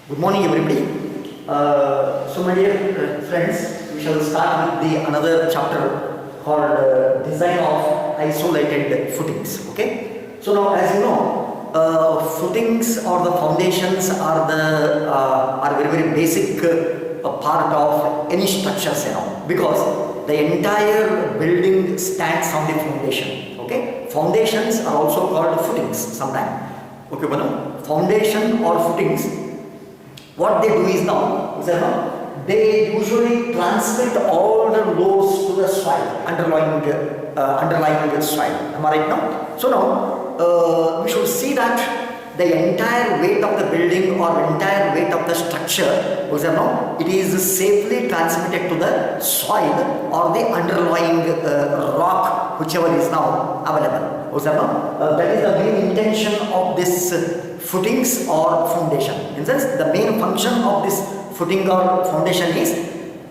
Good morning, everybody. So, my dear friends, we shall start with the another chapter called Design of Isolated Footings. Okay. So now, as you know, footings or the foundations are the are very basic part of any structures, because the entire building stands on the foundation. Okay. Foundations are also called footings sometimes. Okay, foundation or footings. What they do is now, they usually transmit all the loads to the soil, underlying soil. Am I right now? So now we should see that the entire weight of the building or entire weight of the structure, it is safely transmitted to the soil or the underlying rock, whichever is now available. That is the main intention of this footings or foundation. In the sense, the main function of this footing or foundation is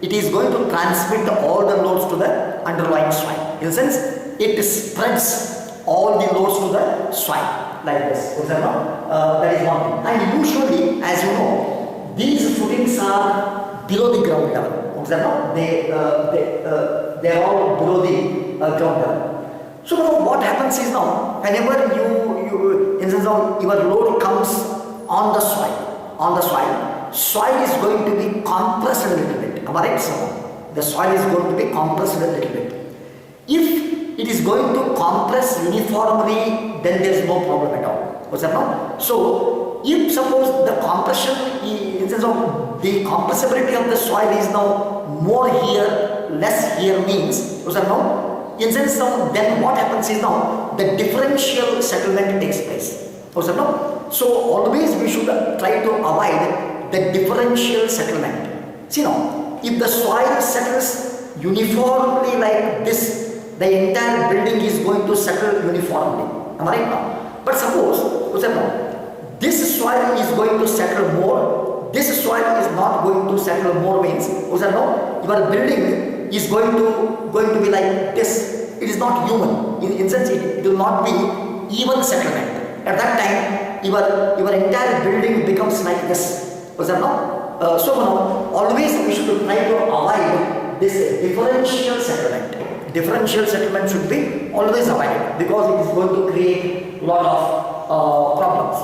it is going to transmit all the loads to the underlying soil. In the sense, it spreads all the loads to the soil like this. That is one thing. And usually, as you know, these footings are below the ground level. They are all below the ground level. So now what happens is now, whenever in sense of your load comes on the soil, soil is going to be compressed a little bit. Am I right? So the soil is going to be compressed a little bit. If it is going to compress uniformly, then there is no problem at all. So if suppose the compression, in sense of the compressibility of the soil is now more here, less here means, in sense of then what happens is now the differential settlement takes place. So always we should try to avoid the differential settlement. See now, if the soil settles uniformly like this, the entire building is going to settle uniformly. Am I right now? But suppose, this soil is going to settle more, this soil is not going to settle more means, your building is going to be like this. It is not human. In sense, it will not be even settlement. At that time, your entire building becomes like this. So now, always we should try to avoid this differential settlement. Differential settlement should be always avoided because it is going to create a lot of problems.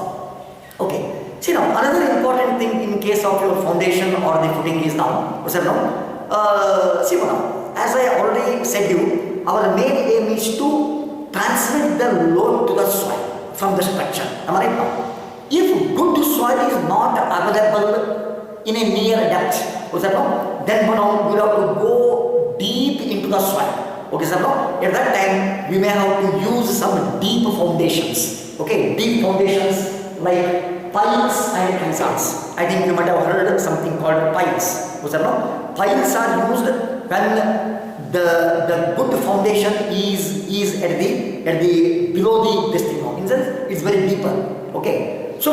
Okay. See now, another important thing in case of your foundation or the footing is now, see now, as I already said you, our main aim is to transmit the load to the soil from the structure. Am I right now? If good soil is not available in a near depth, then we have to go deep into the soil. At that time, we may have to use some deep foundations. Deep foundations like piles and caissons. I think you might have heard something called piles. Piles are used when the good foundation is at the below the thing. In sense, it's very deeper. Okay. So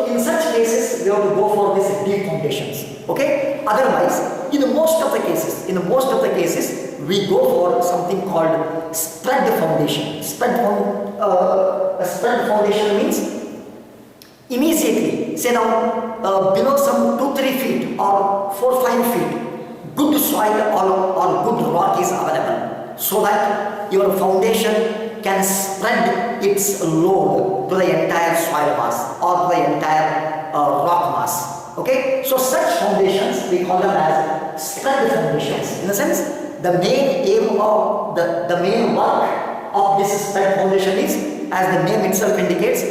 in such cases, we have to go for these deep foundations. Okay. Otherwise, in most of the cases, we go for something called spread foundation. Spread foundation means immediately, say now, below some 2-3 feet or 4-5 feet, good soil or good rock is available, so that your foundation can spread its load to the entire soil mass or to the entire rock mass. Okay, so such foundations we call them as spread foundations. In a sense, the main aim of the main work of this spread foundation is, as the name itself indicates,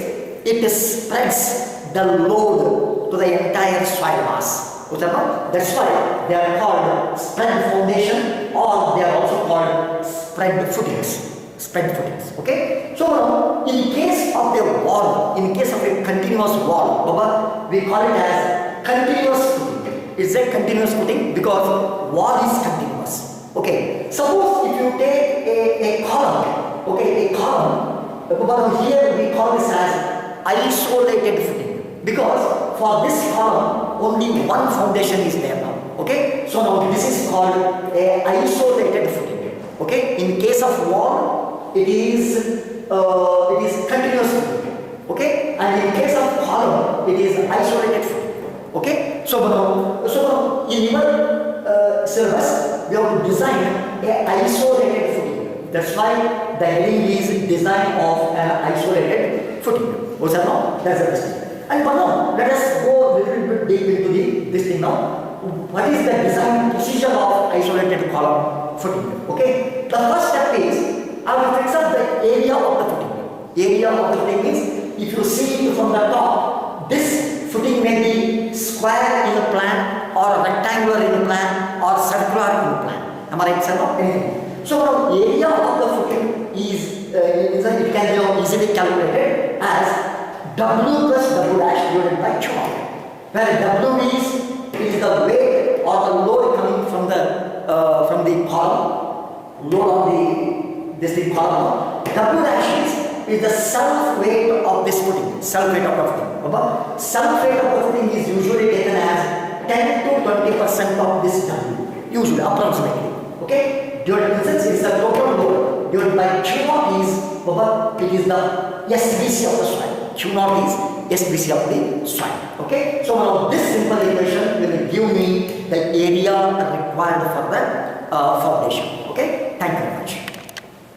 it spreads the load to the entire soil mass. That's why they are called spread foundation, or they are also called spread footings. Spread footings. Okay. So now, in case of a wall, in case of a continuous wall, we call it as continuous footing. It's a continuous footing because wall is continuous. Okay. Suppose if you take a column, a column, here we call this as isolated footing, because for this column only one foundation is there now. Okay. So now this is called a isolated footing. Okay. In case of wall, it is continuous footing. Okay, and in case of column, it is isolated footing. Okay, so in your syllabus, we have to design a isolated footing. That's why the heading is design of an isolated footing. What's that now? That's the first thing. And now let us go a little bit deep into this thing now. What is the design procedure of isolated column footing? Okay, the first step is I will fix up the area of the footing. Area of the footing means if you see from the top, this footing may be square in the plan or rectangular in the plan or circular in the plan. Am I right, sir? Anything. So now area of the footing is it can be easily calculated as W plus W dash divided by 2, where W is the weight or the load coming from the column, load on this thing column. W dash is the self weight of this footing, self weight of the footing. Self weight of the footing is usually taken as 10 to 20% of this W, usually approximately. Okay, divided in sense is the total load divided by Q naught it is the SBC of the soil. Q naught is SBC of the soil. Okay, so now this simple equation will give me the area required for the foundation. Okay, thank you very much.